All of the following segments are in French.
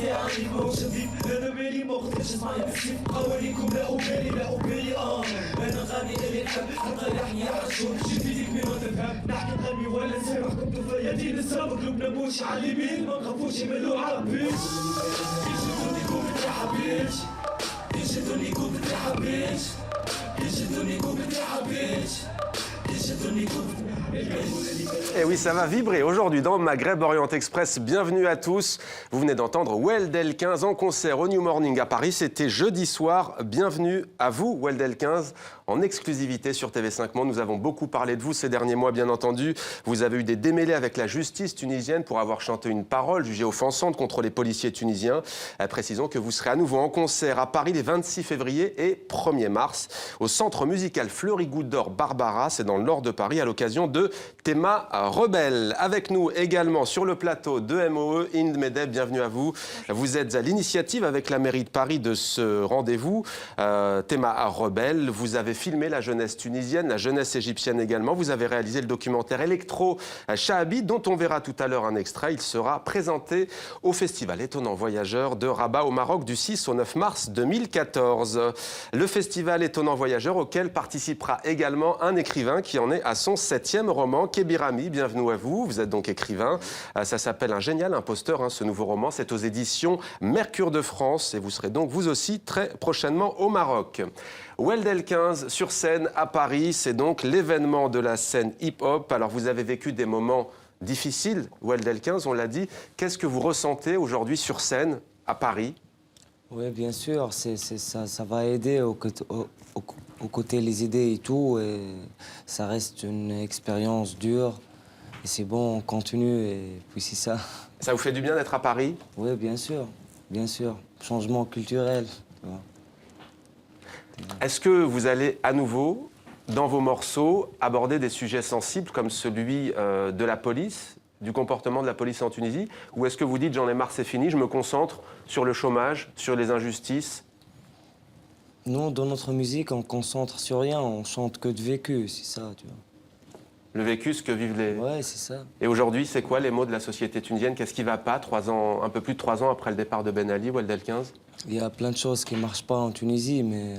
تعرفوا شديد انا مالي ما قدرتش اسمعي بسيف قوانينكم لا ابالي لا ابالي انا غادي اللي نحب حتى يحيى عاشور جديدك مين ما تفهم نحكي غني ولا نسرح كنت في يدي نسرب قلوبنا مش على اليمين ما نخافوش يملوا عبيش يشدوني كوب ترحبيش يشدوني كوب ترحبيش يشدوني كوب ترحبيش يشدوني كوب. Et oui, ça va vibrer aujourd'hui dans Maghreb Orient Express. Bienvenue à tous. Vous venez d'entendre Weldel 15 en concert au New Morning à Paris. C'était jeudi soir. Bienvenue à vous, Weldel 15, en exclusivité sur TV5 Monde. Nous avons beaucoup parlé de vous ces derniers mois, bien entendu. Vous avez eu des démêlés avec la justice tunisienne pour avoir chanté une parole jugée offensante contre les policiers tunisiens. Précisons que vous serez à nouveau en concert à Paris les 26 février et 1er mars au centre musical Fleury-Goutte d'Or Barbara. C'est dans le nord de Paris à l'occasion de Théma Rebelle. Avec nous également sur le plateau de MOE, Hind Medeb, bienvenue à vous. Vous êtes à l'initiative avec la mairie de Paris de ce rendez-vous, Théma Rebelle. Vous avez filmé la jeunesse tunisienne, la jeunesse égyptienne également. Vous avez réalisé le documentaire Electro Shahabi, dont on verra tout à l'heure un extrait. Il sera présenté au festival Étonnant Voyageur de Rabat au Maroc du 6 au 9 mars 2014. Le festival Étonnant Voyageur auquel participera également un écrivain qui en est à son 7e roman, Kébir Ami, bienvenue à vous. Vous êtes donc écrivain. Ça s'appelle Un génial imposteur, ce nouveau roman. C'est aux éditions Mercure de France et vous serez donc vous aussi très prochainement au Maroc. Weldel 15 sur scène à Paris, c'est donc l'événement de la scène hip-hop. Alors vous avez vécu des moments difficiles, Weldel 15, on l'a dit. Qu'est-ce que vous ressentez aujourd'hui sur scène à Paris? Oui, bien sûr, ça va aider au côté les idées et tout. Et ça reste une expérience dure. Et c'est bon, on continue et puis c'est ça. Ça vous fait du bien d'être à Paris? Oui, bien sûr, bien sûr. Changement culturel. Tu vois. Est-ce que vous allez à nouveau, dans vos morceaux, aborder des sujets sensibles comme celui de la police, du comportement de la police en Tunisie? Ou est-ce que vous dites, j'en ai marre, c'est fini, je me concentre sur le chômage, sur les injustices? Non, dans notre musique, on concentre sur rien, on chante que de vécu, c'est ça, tu vois. Le vécu, ce que vivent les... Ouais, c'est ça. Et aujourd'hui, c'est quoi les mots de la société tunisienne? Qu'est-ce qui ne va pas, un peu plus de 3 ans après le départ de Ben Ali, Weldel 15? Il y a plein de choses qui ne marchent pas en Tunisie, mais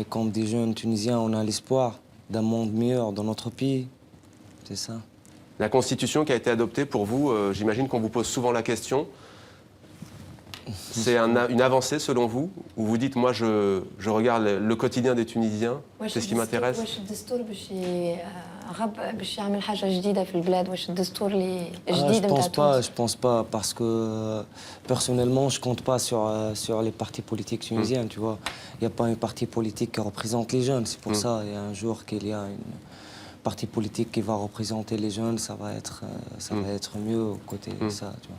comme des jeunes Tunisiens, on a l'espoir d'un monde meilleur dans notre pays. C'est ça. La Constitution qui a été adoptée pour vous, j'imagine qu'on vous pose souvent la question. C'est une avancée selon vous? Ou vous dites, moi je regarde le quotidien des Tunisiens, c'est ce qui m'intéresse? Je pense pas, parce que personnellement, je compte pas sur les partis politiques tunisiens, tu vois. Il n'y a pas un parti politique qui représente les jeunes, c'est pour ça. Il y a un jour qu'il y a un parti politique qui va représenter les jeunes, ça va être mieux aux côtés de ça, tu vois.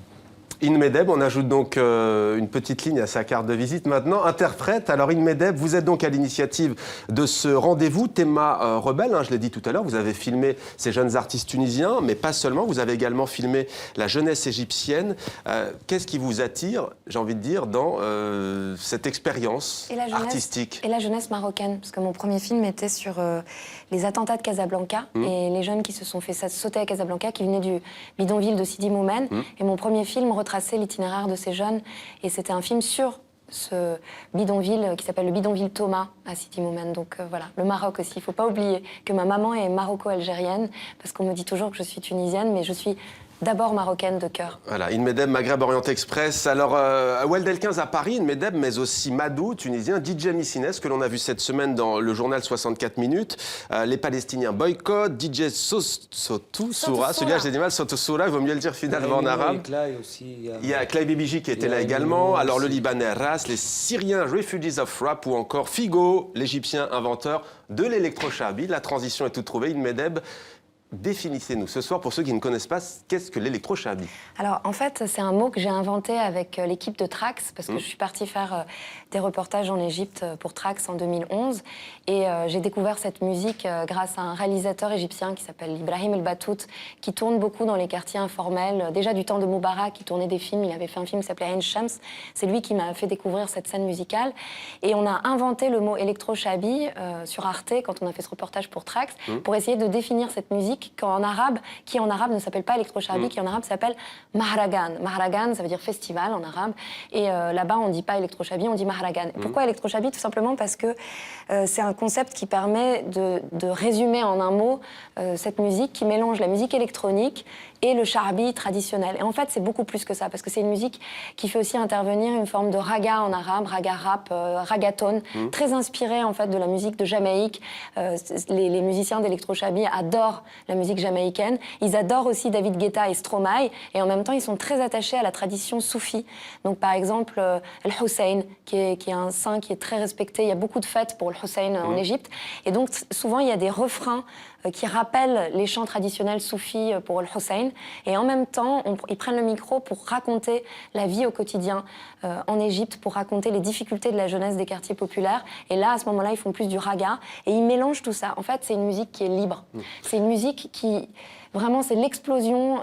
Hind Medeb, on ajoute donc une petite ligne à sa carte de visite maintenant. Interprète, alors Hind Medeb, vous êtes donc à l'initiative de ce rendez-vous Théma Rebelle, je l'ai dit tout à l'heure, vous avez filmé ces jeunes artistes tunisiens, mais pas seulement, vous avez également filmé la jeunesse égyptienne. Qu'est-ce qui vous attire, j'ai envie de dire, dans cette expérience artistique? Et la jeunesse marocaine, parce que mon premier film était sur les attentats de Casablanca et les jeunes qui se sont fait sauter à Casablanca, qui venaient du bidonville de Sidi Moumen. Et mon premier film retraçait l'itinéraire de ces jeunes. Et c'était un film sur ce bidonville qui s'appelle le bidonville Thomas à Sidi Moumen. Donc voilà, le Maroc aussi. Il ne faut pas oublier que ma maman est maroco-algérienne, parce qu'on me dit toujours que je suis tunisienne, mais je suis d'abord marocaine de cœur. Voilà, Hind Medeb, Maghreb Orient Express. Alors, Weldel 15 à Paris, Hind Medeb, mais aussi Madou, tunisien, DJ Missines, que l'on a vu cette semaine dans le journal 64 minutes. Les Palestiniens boycottent, DJ Sotou Soura, celui-là j'ai du mal, Sotou Soura, il vaut mieux le dire finalement en arabe. Il y a Clay Bibiji qui était là également. Alors, le Libanais Ras, les Syriens Refugees of Rap ou encore Figo, l'Égyptien inventeur de l'électro-shahabi. La transition est toute trouvée. Hind Medeb, définissez-nous ce soir, pour ceux qui ne connaissent pas, qu'est-ce que l'électro-shahabi? Alors, en fait, c'est un mot que j'ai inventé avec l'équipe de Trax, parce que je suis partie faire des reportages en Égypte pour Trax en 2011. Et j'ai découvert cette musique grâce à un réalisateur égyptien qui s'appelle Ibrahim El Battout, qui tourne beaucoup dans les quartiers informels. Déjà du temps de Moubarak, il tournait des films. Il avait fait un film qui s'appelait Ain Shams. C'est lui qui m'a fait découvrir cette scène musicale. Et on a inventé le mot électro-shahabi sur Arte, quand on a fait ce reportage pour Trax, pour essayer de définir cette musique musique qui en arabe ne s'appelle pas électro-charbi, qui en arabe s'appelle mahragan. Mahragan, ça veut dire festival en arabe. Et là-bas, on ne dit pas électro-charbi, on dit mahragan. Pourquoi électro-charbi? Tout simplement parce que c'est un concept qui permet de résumer en un mot cette musique qui mélange la musique électronique et le charbi traditionnel. Et en fait, c'est beaucoup plus que ça, parce que c'est une musique qui fait aussi intervenir une forme de raga en arabe, raga rap, ragaton, très inspirée en fait de la musique de Jamaïque. Les musiciens d'électro-charbi adorent la musique jamaïcaine. Ils adorent aussi David Guetta et Stromae, et en même temps, ils sont très attachés à la tradition soufie. Donc, par exemple, Al-Hussein, qui est un saint qui est très respecté. Il y a beaucoup de fêtes pour Al-Hussein en Égypte. Et donc, souvent, il y a des refrains qui rappellent les chants traditionnels soufis pour Al-Hussein. Et en même temps, ils prennent le micro pour raconter la vie au quotidien en Égypte, pour raconter les difficultés de la jeunesse des quartiers populaires. Et là, à ce moment-là, ils font plus du raga. Et ils mélangent tout ça. En fait, c'est une musique qui est libre. C'est une musique qui... Vraiment, c'est l'explosion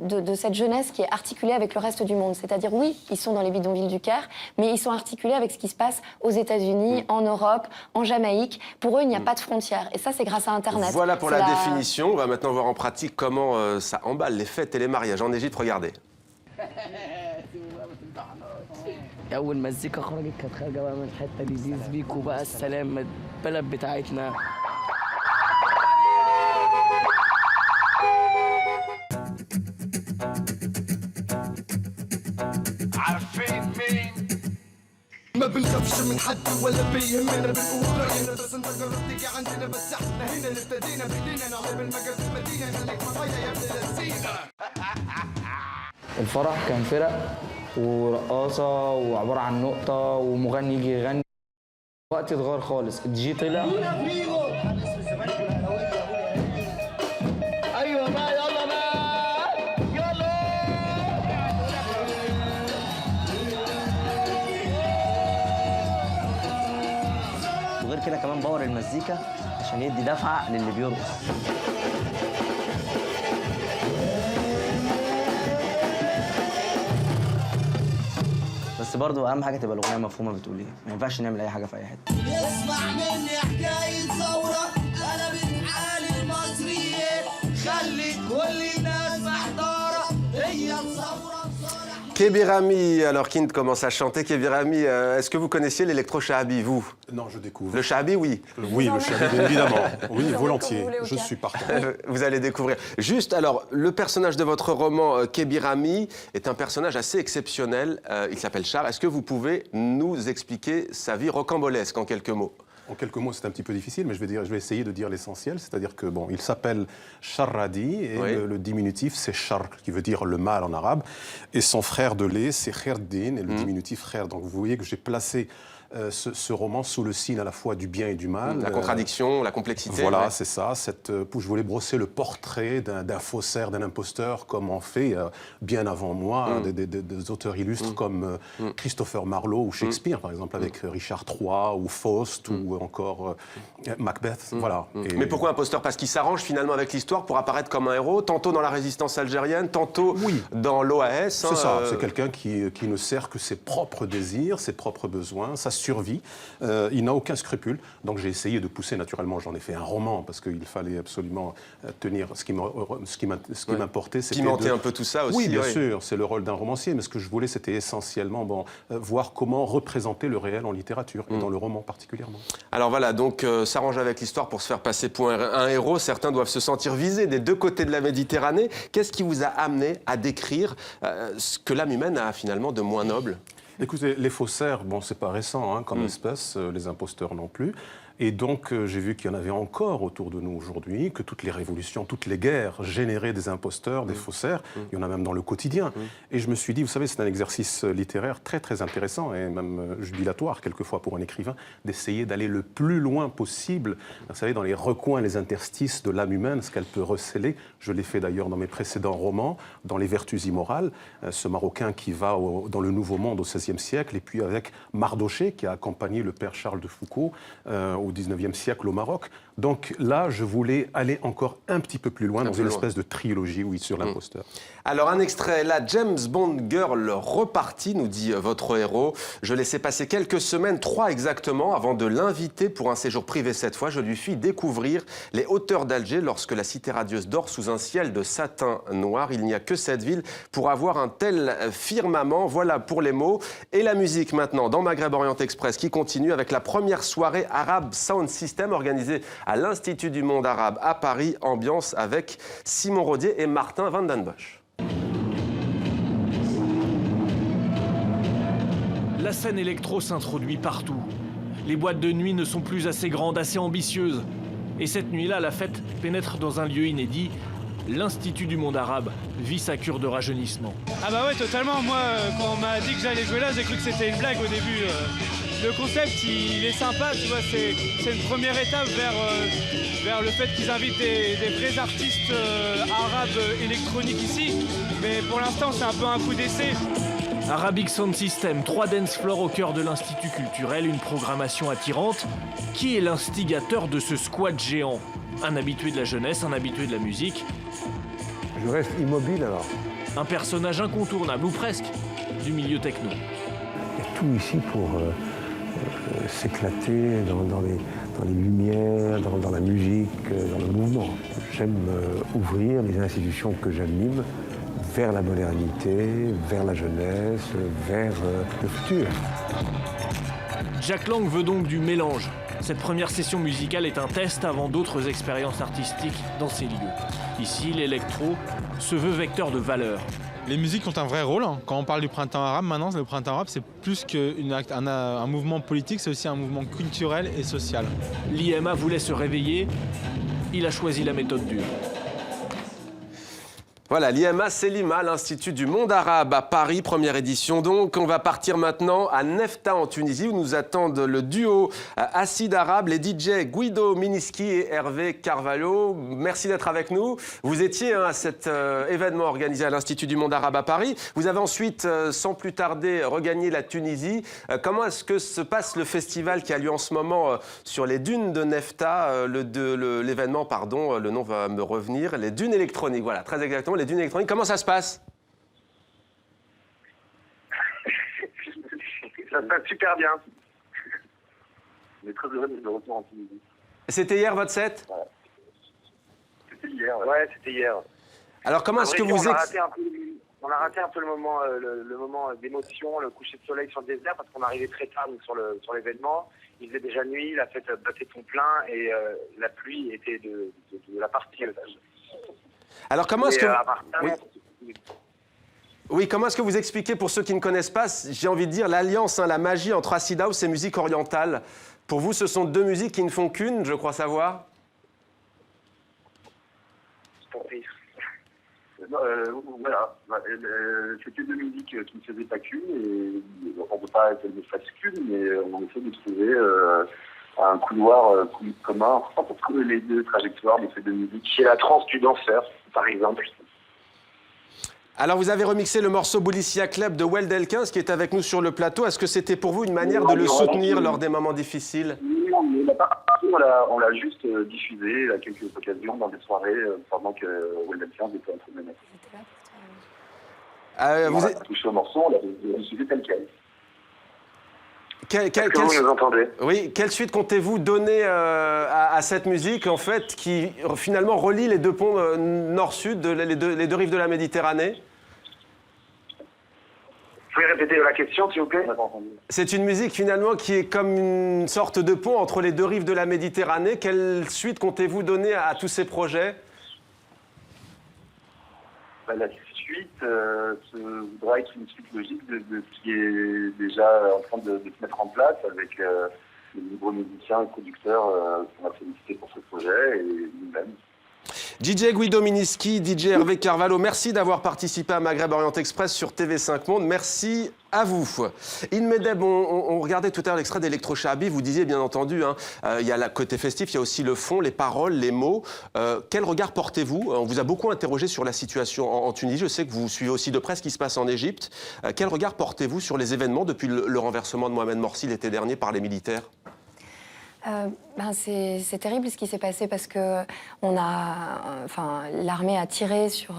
de cette jeunesse qui est articulée avec le reste du monde. C'est-à-dire, oui, ils sont dans les bidonvilles du Caire, mais ils sont articulés avec ce qui se passe aux États-Unis, en Europe, en Jamaïque. Pour eux, il n'y a pas de frontières. Et ça, c'est grâce à Internet. Voilà pour la définition. On va maintenant voir en pratique comment ça emballe les fêtes et les mariages en Égypte. Regardez. أول مزيكا خرجت كانت خارجة بقى من الحتة دي زيز بيكو بقى السلام البلد بتاعتنا. عارفين مين؟ ما بنخافش من حد ولا بيهمنا بنقول رأينا بس انت جربت تيجي عندنا بس احنا هنا اللي ابتدينا بايدينا نعمل بالمجال في المدينة خليك معايا يا ابن اللذينة. الفرح كان فرق ورقاصة وعبارة عن نقطة ومغني يجي يغني. وقت اتغير خالص، الدي جي طلع. ايوه بقى يلا بقى يلا. وغير كده كمان باور المزيكا عشان يدي دفعة للي بيرقص. بس برضه اهم حاجه تبقى الاغنيه مفهومه بتقول ايه، ما ينفعش نعمل اي حاجه في اي حته. اسمع مني حكاية ثورة قلبت حال المصريين، خلي كل الناس محتارة هي الثورة. Kébirami, alors Kind commence à chanter. Kébirami, est-ce que vous connaissiez l'électro-charbi, vous? Non, je découvre. Le charbi, oui. Oui, le charbi, bien évidemment. Oui, volontiers. Je suis partant. Vous allez découvrir. Juste, alors, le personnage de votre roman, Kébirami, est un personnage assez exceptionnel. Il s'appelle Charles. Est-ce que vous pouvez nous expliquer sa vie rocambolesque en quelques mots? En quelques mots, c'est un petit peu difficile, mais je vais essayer de dire l'essentiel. C'est-à-dire que, bon, il s'appelle Charradi, et oui. le diminutif, c'est Char, qui veut dire le mâle en arabe. Et son frère de lait, c'est Kherdin, et le diminutif frère. Donc, vous voyez que j'ai placé ce roman sous le signe à la fois du bien et du mal. La contradiction, la complexité. Voilà, ouais. c'est ça. Je voulais brosser le portrait d'un faussaire, d'un imposteur, comme en fait bien avant moi des auteurs illustres comme Christopher Marlowe ou Shakespeare, par exemple, avec Richard III ou Faust ou encore Macbeth. Voilà. Et... Mais pourquoi imposteur? Parce qu'il s'arrange finalement avec l'histoire pour apparaître comme un héros, tantôt dans la résistance algérienne, tantôt dans l'OAS. C'est ça, c'est quelqu'un qui ne sert que ses propres désirs, ses propres besoins, sa survie. Il n'a aucun scrupule. Donc j'ai essayé de pousser naturellement, j'en ai fait un roman parce qu'il fallait absolument tenir ce qui m'importait. C'était pimenter un peu tout ça aussi. Oui, bien sûr, c'est le rôle d'un romancier, mais ce que je voulais, c'était essentiellement voir comment représenter le réel en littérature, et dans le roman particulièrement. Alors voilà, donc s'arranger avec l'histoire pour se faire passer pour un héros. Certains doivent se sentir visés des deux côtés de la Méditerranée. Qu'est-ce qui vous a amené à décrire ce que l'âme humaine a finalement de moins noble? Écoutez, les faussaires, bon, c'est pas récent comme espèce, les imposteurs non plus. Et donc, j'ai vu qu'il y en avait encore autour de nous aujourd'hui, que toutes les révolutions, toutes les guerres généraient des imposteurs, des faussaires. Il y en a même dans le quotidien. Et je me suis dit, vous savez, c'est un exercice littéraire très, très intéressant et même jubilatoire, quelquefois, pour un écrivain, d'essayer d'aller le plus loin possible, vous savez, dans les recoins, les interstices de l'âme humaine, ce qu'elle peut recéler. Je l'ai fait d'ailleurs dans mes précédents romans, dans Les Vertus immorales, ce Marocain qui va dans le Nouveau Monde au XVIe siècle, et puis avec Mardochée, qui a accompagné le père Charles de Foucault au 19e siècle au Maroc. Donc là, je voulais aller encore un petit peu plus loin, dans une espèce de trilogie, oui, sur l'imposteur. Alors un extrait, là, James Bond Girl reparti, nous dit votre héros. Je laissais passer quelques semaines, 3 exactement, avant de l'inviter pour un séjour privé cette fois. Je lui fis découvrir les hauteurs d'Alger lorsque la cité radieuse dort sous un ciel de satin noir. Il n'y a que cette ville pour avoir un tel firmament. Voilà pour les mots. Et la musique maintenant, dans Maghreb Orient Express, qui continue avec la première soirée Arab Sound System organisée à l'Institut du Monde Arabe à Paris. Ambiance avec Simon Rodier et Martin Van Den Bosch. La scène électro s'introduit partout. Les boîtes de nuit ne sont plus assez grandes, assez ambitieuses. Et cette nuit-là, la fête pénètre dans un lieu inédit. L'Institut du Monde Arabe vit sa cure de rajeunissement. Ah bah ouais, totalement. Moi, quand on m'a dit que j'allais jouer là, j'ai cru que c'était une blague au début. Le concept, il est sympa, tu vois, c'est une première étape vers le fait qu'ils invitent des vrais artistes arabes électroniques ici. Mais pour l'instant, c'est un peu un coup d'essai. Arabic Sound System, 3 dance floors au cœur de l'Institut culturel, une programmation attirante. Qui est l'instigateur de ce squat géant? Un habitué de la jeunesse, un habitué de la musique. Je reste immobile alors. Un personnage incontournable, ou presque, du milieu techno. Il y a tout ici pour s'éclater dans les lumières, dans la musique, dans le mouvement. J'aime ouvrir les institutions que j'anime vers la modernité, vers la jeunesse, vers le futur. Jack Lang veut donc du mélange. Cette première session musicale est un test avant d'autres expériences artistiques dans ces lieux. Ici, l'électro se veut vecteur de valeur. Les musiques ont un vrai rôle. Quand on parle du printemps arabe, maintenant, le printemps arabe, c'est plus qu'un mouvement politique, c'est aussi un mouvement culturel et social. L'IMA voulait se réveiller, il a choisi la méthode dure. Voilà, l'IMA, c'est l'IMA, l'Institut du Monde Arabe à Paris, première édition. Donc, on va partir maintenant à Nefta en Tunisie où nous attendent le duo Acide Arabe, les DJ Guido Miniski et Hervé Carvalho. Merci d'être avec nous. Vous étiez à cet événement organisé à l'Institut du Monde Arabe à Paris. Vous avez ensuite, sans plus tarder, regagné la Tunisie. Comment est-ce que se passe le festival qui a lieu en ce moment sur les dunes de Nefta, l'événement, pardon, le nom va me revenir, les dunes électroniques, voilà, très exactement. Les dunes électroniques, comment ça se passe? Ça se passe super bien. On est très heureux d'être de retour en Tunisie. C'était hier votre set? Ouais. C'était hier, ouais, c'était hier. Alors comment est-ce que vous... On a raté un peu le moment d'émotion, le coucher de soleil sur le désert, parce qu'on arrivait très tard sur l'événement. Il faisait déjà nuit, la fête battait son plein et la pluie était de la partie. Alors comment est-ce que... Oui, comment est-ce que vous expliquez, pour ceux qui ne connaissent pas, j'ai envie de dire, l'alliance, la magie entre Acid House et musique orientale? Pour vous, ce sont deux musiques qui ne font qu'une, je crois savoir. Voilà, c'était deux musiques qui ne faisaient pas qu'une, et on ne peut pas qu'elles ne fassent qu'une, mais on essaie de trouver un couloir commun entre les deux trajectoires de ces deux musiques. Chez la transe du danseur, par exemple. Alors vous avez remixé le morceau Boulissia Club de Weld Elkins qui est avec nous sur le plateau. Est-ce que c'était pour vous une manière de le soutenir lors des moments difficiles? On l'a juste diffusé à quelques occasions dans des soirées pendant que Weld Elkins était en train de le mettre. On a touché au morceau, on l'a diffusé tel quel. Vous nous entendez? Oui, quelle suite comptez-vous donner à cette musique, en fait, qui finalement relie les deux ponts nord-sud, les deux rives de la Méditerranée? Vous pouvez répéter la question, s'il vous plaît? C'est une musique, finalement, qui est comme une sorte de pont entre les deux rives de la Méditerranée. Quelle suite comptez-vous donner à tous ces projets? La suite voudra être une suite logique de ce qui est déjà en train de se mettre en place avec les nombreux musiciens et producteurs qu'on a félicité pour ce projet et nous-mêmes. DJ Guido Miniski, DJ Hervé Carvalho, merci d'avoir participé à Maghreb Orient Express sur TV5 Monde. Merci à vous. Inmedeb, on regardait tout à l'heure l'extrait d'Electrochabi. Vous disiez bien entendu, il y a le côté festif, il y a aussi le fond, les paroles, les mots. Quel regard portez-vous? On vous a beaucoup interrogé sur la situation en Tunisie. Je sais que vous suivez aussi de près ce qui se passe en Égypte. Quel regard portez-vous sur les événements depuis le renversement de Mohamed Morsi l'été dernier par les militaires? C'est terrible ce qui s'est passé parce que l'armée a tiré sur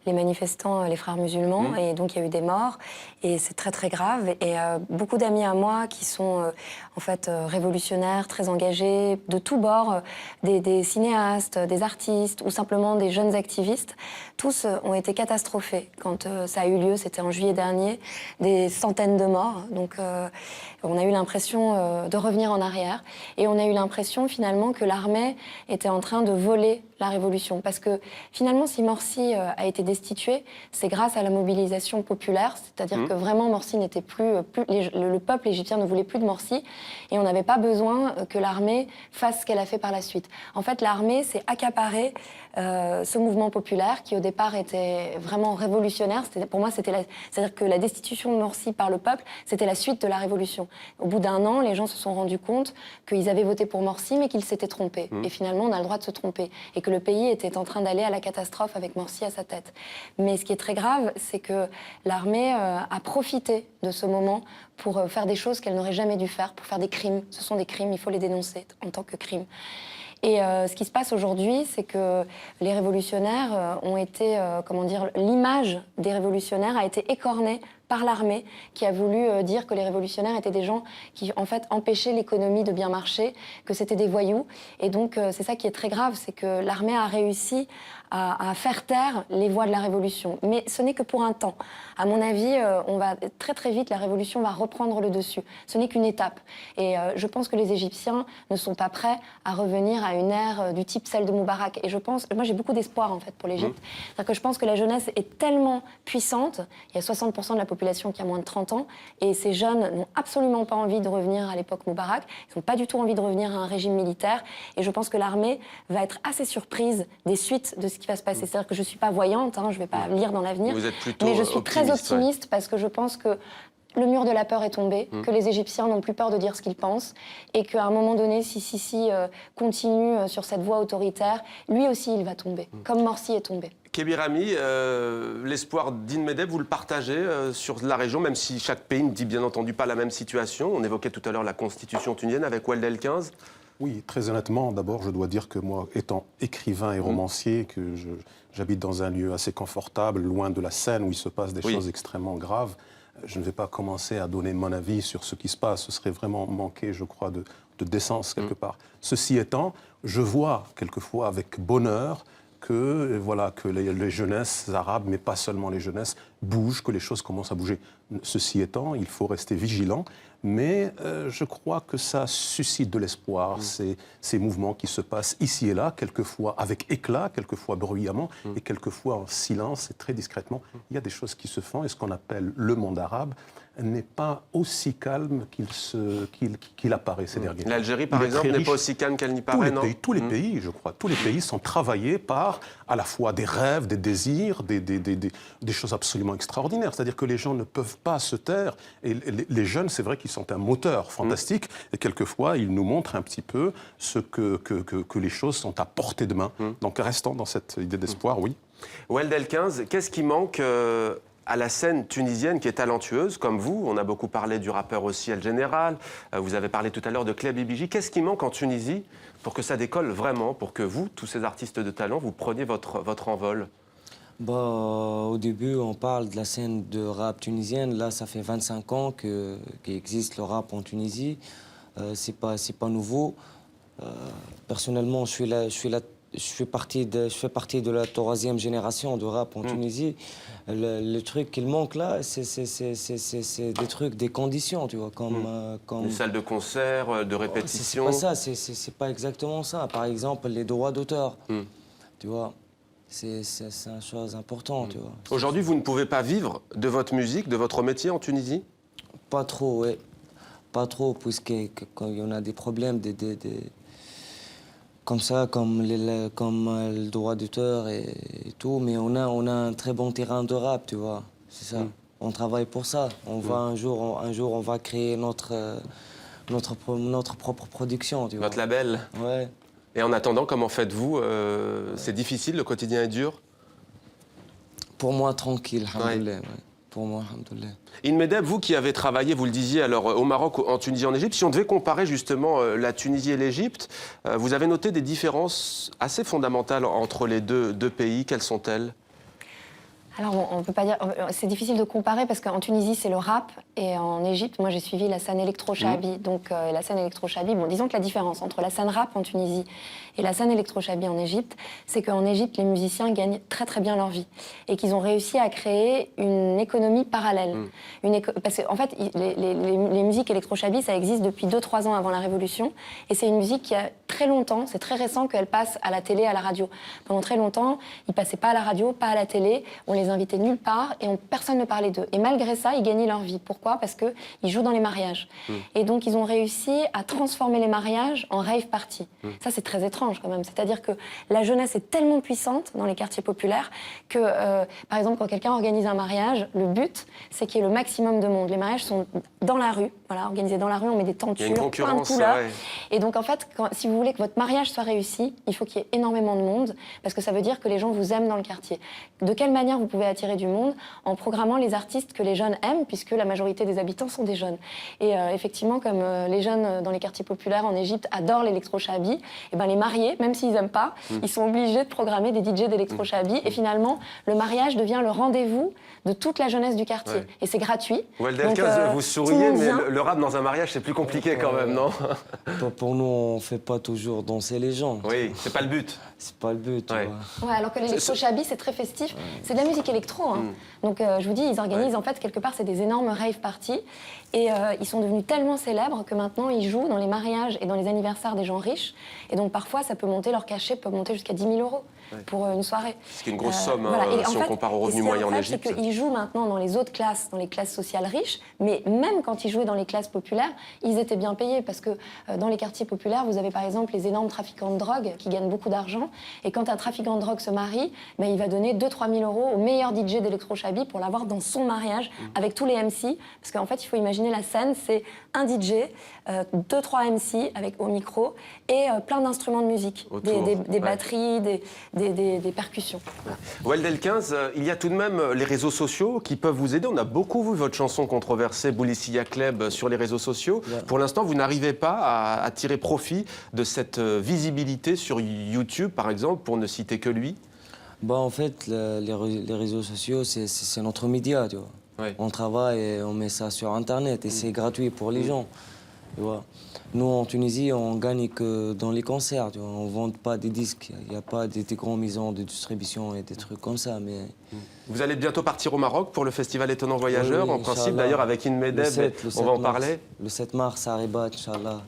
les manifestants, les frères musulmans, et donc il y a eu des morts, et c'est très très grave. Et beaucoup d'amis à moi qui sont révolutionnaires, très engagés, de tous bords, des cinéastes, des artistes ou simplement des jeunes activistes, tous ont été catastrophés quand ça a eu lieu. C'était en juillet dernier, des centaines de morts. Donc on a eu l'impression de revenir en arrière, et on a eu l'impression finalement que l'armée était en train de voler la révolution. Parce que finalement, si Morsi a été destitué, c'est grâce à la mobilisation populaire, c'est-à-dire que vraiment Morsi n'était plus... le peuple égyptien ne voulait plus de Morsi, et on n'avait pas besoin que l'armée fasse ce qu'elle a fait par la suite. En fait, l'armée s'est accaparée ce mouvement populaire qui au départ était vraiment révolutionnaire. Pour moi, c'est-à-dire que la destitution de Morsi par le peuple, c'était la suite de la révolution. Au bout d'un an, les gens se sont rendus compte qu'ils avaient voté pour Morsi, mais qu'ils s'étaient trompés. Et finalement, on a le droit de se tromper. Et que le pays était en train d'aller à la catastrophe avec Morsi à sa tête. Mais ce qui est très grave, c'est que l'armée a profité de ce moment pour faire des choses qu'elle n'aurait jamais dû faire, pour faire des crimes. Ce sont des crimes, il faut les dénoncer en tant que crimes. Et ce qui se passe aujourd'hui, c'est que les révolutionnaires ont été, l'image des révolutionnaires a été écornée par l'armée, qui a voulu dire que les révolutionnaires étaient des gens qui, en fait, empêchaient l'économie de bien marcher, que c'était des voyous. Et donc, c'est ça qui est très grave, c'est que l'armée a réussi à faire taire les voix de la révolution. Mais ce n'est que pour un temps. À mon avis, très très vite, la révolution va reprendre le dessus. Ce n'est qu'une étape. Et je pense que les Égyptiens ne sont pas prêts à revenir à une ère du type celle de Moubarak. Et moi j'ai beaucoup d'espoir en fait pour l'Égypte. C'est-à-dire que je pense que la jeunesse est tellement puissante. Il y a 60% de la population qui a moins de 30 ans. Et ces jeunes n'ont absolument pas envie de revenir à l'époque Moubarak. Ils n'ont pas du tout envie de revenir à un régime militaire. Et je pense que l'armée va être assez surprise des suites de ce qui va se passer. C'est-à-dire que je ne suis pas voyante, je ne vais pas lire dans l'avenir. Vous êtes plutôt mais je suis très optimiste parce que je pense que le mur de la peur est tombé, que les Égyptiens n'ont plus peur de dire ce qu'ils pensent, et qu'à un moment donné, si Sisi continue sur cette voie autoritaire, lui aussi il va tomber, comme Morsi est tombé. Kébir Ami, l'espoir d'In Medeb, vous le partagez sur la région, même si chaque pays ne dit bien entendu pas la même situation. On évoquait tout à l'heure la constitution tunisienne avec Weld El-15. Oui, très honnêtement, d'abord, je dois dire que moi, étant écrivain et romancier, que j'habite dans un lieu assez confortable, loin de la scène où il se passe des choses extrêmement graves, je ne vais pas commencer à donner mon avis sur ce qui se passe. Ce serait vraiment manquer, je crois, de décence quelque part. Ceci étant, je vois quelquefois avec bonheur que les jeunesses arabes, mais pas seulement les jeunesses, bougent, que les choses commencent à bouger. Ceci étant, il faut rester vigilant, mais je crois que ça suscite de l'espoir, ces mouvements qui se passent ici et là, quelquefois avec éclat, quelquefois bruyamment, et quelquefois en silence et très discrètement. Il y a des choses qui se font, et ce qu'on appelle le monde arabe n'est pas aussi calme qu'il apparaît ces derniers temps. L'Algérie, par exemple, n'est pas aussi calme qu'elle n'y paraît, non ? Tous les pays, je crois, tous les pays sont travaillés par à la fois des rêves, des désirs, des choses absolument extraordinaires. C'est-à-dire que les gens ne peuvent pas se taire. Et les jeunes, c'est vrai qu'ils sont un moteur fantastique. Et quelquefois, ils nous montrent un petit peu que les choses sont à portée de main. Donc restons dans cette idée d'espoir, oui. Weld El-15, qu'est-ce qui manque à la scène tunisienne qui est talentueuse, comme vous? On a beaucoup parlé du rappeur aussi El Général, vous avez parlé tout à l'heure de Clé Bibiji. Qu'est-ce qui manque en Tunisie pour que ça décolle vraiment, pour que vous, tous ces artistes de talent, vous preniez votre envol? Au début, on parle de la scène de rap tunisienne. Là, ça fait 25 ans qu'existe le rap en Tunisie. C'est pas nouveau. Personnellement, je fais partie de la troisième génération de rap en Tunisie. Le truc qu'il manque là, c'est des trucs, des conditions, tu vois, comme une salle de concert, de répétition. C'est pas ça, c'est pas exactement ça. Par exemple, les droits d'auteur, tu vois, c'est une chose importante, tu vois. Aujourd'hui, vous ne pouvez pas vivre de votre musique, de votre métier en Tunisie? Pas trop, oui. Pas trop, puisqu'il y en a des problèmes, comme ça, comme le droit d'auteur et tout, mais on a un très bon terrain de rap, tu vois, c'est ça. On travaille pour ça. On va un jour, on va créer notre propre production, tu vois. Votre label? Ouais. Et en attendant, comment faites-vous? C'est difficile, le quotidien est dur? Pour moi, tranquille, alhamdoulilah. Ouais. pour moi, alhamdoulilah. Inmedeb, vous qui avez travaillé, vous le disiez, alors au Maroc, en Tunisie, en Égypte, si on devait comparer justement la Tunisie et l'Égypte, vous avez noté des différences assez fondamentales entre les deux pays. Quelles sont-elles ? Alors, on peut pas dire. C'est difficile de comparer parce qu'en Tunisie, c'est le rap. Et en Égypte, moi, j'ai suivi la scène électro-shahabi. Donc, la scène électro-shahabi, bon, disons que la différence entre la scène rap en Tunisie et la scène électro-shahabi en Égypte, c'est qu'en Égypte, les musiciens gagnent très, très bien leur vie. Et qu'ils ont réussi à créer une économie parallèle. Parce qu'en fait, les musiques électro-shahabi, ça existe depuis 2-3 ans avant la Révolution. Et c'est une musique qui a très longtemps, c'est très récent qu'elle passe à la télé, à la radio. Pendant très longtemps, ils passaient pas à la radio, pas à la télé. On les invitait nulle part et personne ne parlait d'eux. Et malgré ça, ils gagnaient leur vie. Pourquoi ? Parce qu'ils jouent dans les mariages. Et donc, ils ont réussi à transformer les mariages en rave party. Ça, c'est très étrange quand même. C'est-à-dire que la jeunesse est tellement puissante dans les quartiers populaires que, par exemple, quand quelqu'un organise un mariage, le but, c'est qu'il y ait le maximum de monde. Les mariages sont dans la rue, voilà, organisés dans la rue, on met des tentures, plein de couleurs. Ouais. Et donc, en fait, si vous voulez que votre mariage soit réussi, il faut qu'il y ait énormément de monde, parce que ça veut dire que les gens vous aiment dans le quartier. De quelle manière vous pouvez attirer du monde? En programmant les artistes que les jeunes aiment, puisque la majorité des habitants sont des jeunes. Et effectivement, comme les jeunes dans les quartiers populaires en Égypte adorent l'électro-shahabi, et ben les mariés, même s'ils n'aiment pas, ils sont obligés de programmer des DJ d'électro-shahabi. Et finalement, le mariage devient le rendez-vous de toute la jeunesse du quartier. Ouais. Et c'est gratuit. Weldelquin, vous souriez, mais le rap dans un mariage, c'est plus compliqué quand même, non? Pour nous, on ne fait pas toujours danser les gens. Oui, c'est pas le but. C'est pas le but. Ouais. Ouais, alors que l'électro-shahabi, c'est très festif. C'est de la musique électro. Hein. Donc, je vous dis, ils organisent, en fait, quelque part, c'est des énormes rave parties. Et ils sont devenus tellement célèbres que maintenant, ils jouent dans les mariages et dans les anniversaires des gens riches. Et donc, parfois, ça peut monter, leur cachet peut monter jusqu'à 10 000 € pour une soirée. Ce qui est une grosse somme, voilà. Si on compare au revenu moyen en Égypte. C'est qu'ils jouent maintenant dans les autres classes, dans les classes sociales riches, mais même quand ils jouaient dans les classes populaires, ils étaient bien payés, parce que dans les quartiers populaires, vous avez par exemple les énormes trafiquants de drogue qui gagnent beaucoup d'argent, et quand un trafiquant de drogue se marie, ben, il va donner 2-3 000 € au meilleur DJ d'électro-shahabi pour l'avoir dans son mariage, avec tous les MC, parce qu'en fait, il faut imaginer la scène, c'est un DJ, 2-3 MC avec au micro, et plein d'instruments de musique, des batteries, des percussions. Weldelquin, il y a tout de même les réseaux sociaux qui peuvent vous aider. On a beaucoup vu votre chanson controversée, Boulissia Kleb, sur les réseaux sociaux. Yeah. Pour l'instant, vous n'arrivez pas à tirer profit de cette visibilité sur YouTube, par exemple, pour ne citer que lui? Bah, en fait, les réseaux sociaux, c'est notre média, tu vois. Ouais. On travaille et on met ça sur Internet et c'est gratuit pour les gens. Tu vois. Nous, en Tunisie, on gagne que dans les concerts. Tu vois. On ne vend pas des disques. Il n'y a pas des grandes maisons de distribution et des trucs comme ça. Mais... Vous allez bientôt partir au Maroc pour le festival Étonnant Voyageur, en principe d'ailleurs avec Inmedeb, on va en parler. Le 7 mars à Rabat, Inch'Allah.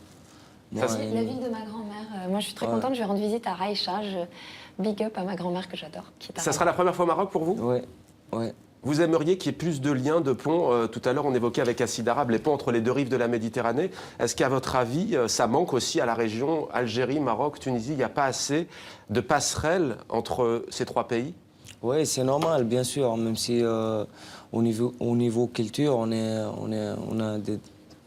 La ville de ma grand-mère. Moi, je suis très contente. Je vais rendre visite à Raïcha. Big up à ma grand-mère que j'adore. Ça sera la première fois au Maroc pour vous? Oui. Ouais. Vous aimeriez qu'il y ait plus de liens, de ponts? Tout à l'heure, on évoquait avec Acide Arabe les ponts entre les deux rives de la Méditerranée. Est-ce qu'à votre avis, ça manque aussi à la région Algérie, Maroc, Tunisie? Il n'y a pas assez de passerelles entre ces trois pays? Oui, c'est normal, bien sûr. Même si au niveau culture, on a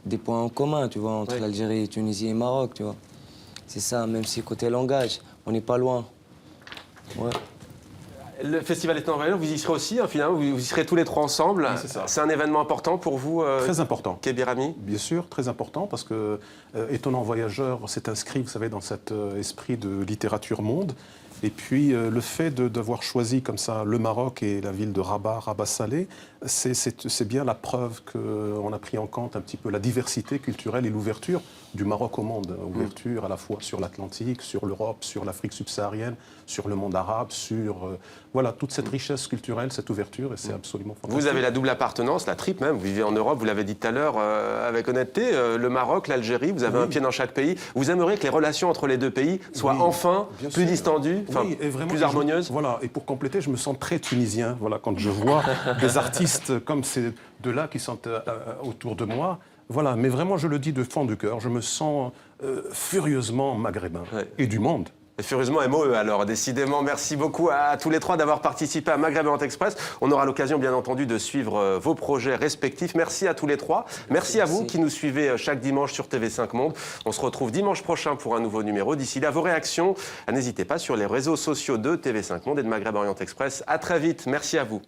des points en commun, tu vois, entre l'Algérie, Tunisie et Maroc, tu vois. C'est ça, même si côté langage, on n'est pas loin. Ouais. Le festival Étonnant Voyageur, vous y serez aussi, hein, finalement, vous y serez tous les trois ensemble. Oui, c'est un événement important pour vous, très important. Kébirami? Bien sûr, très important, parce que Étonnant Voyageur s'est inscrit, vous savez, dans cet esprit de littérature monde. Et puis, le fait d'avoir choisi comme ça le Maroc et la ville de Rabat, Rabat-Salé, c'est bien la preuve qu'on a pris en compte un petit peu la diversité culturelle et l'ouverture du Maroc au monde. Ouverture à la fois sur l'Atlantique, sur l'Europe, sur l'Afrique subsaharienne, sur le monde arabe, sur voilà, toute cette richesse culturelle, cette ouverture, et c'est absolument fantastique. Vous avez la double appartenance, la triple même, vous vivez en Europe, vous l'avez dit tout à l'heure avec honnêteté, le Maroc, l'Algérie, vous avez un pied dans chaque pays. Vous aimeriez que les relations entre les deux pays soient enfin plus distendues, plus harmonieuses? Voilà, et pour compléter, je me sens très tunisien, voilà, quand je vois des artistes comme ces deux-là qui sont autour de moi. Voilà, mais vraiment, je le dis de fond du cœur, je me sens furieusement maghrébin et du monde. Et furieusement MOE alors, décidément. Merci beaucoup à tous les trois d'avoir participé à Maghreb Orient Express. On aura l'occasion, bien entendu, de suivre vos projets respectifs. Merci à tous les trois. Merci à vous qui nous suivez chaque dimanche sur TV5 Monde. On se retrouve dimanche prochain pour un nouveau numéro. D'ici là, vos réactions, n'hésitez pas sur les réseaux sociaux de TV5 Monde et de Maghreb Orient Express. À très vite. Merci à vous.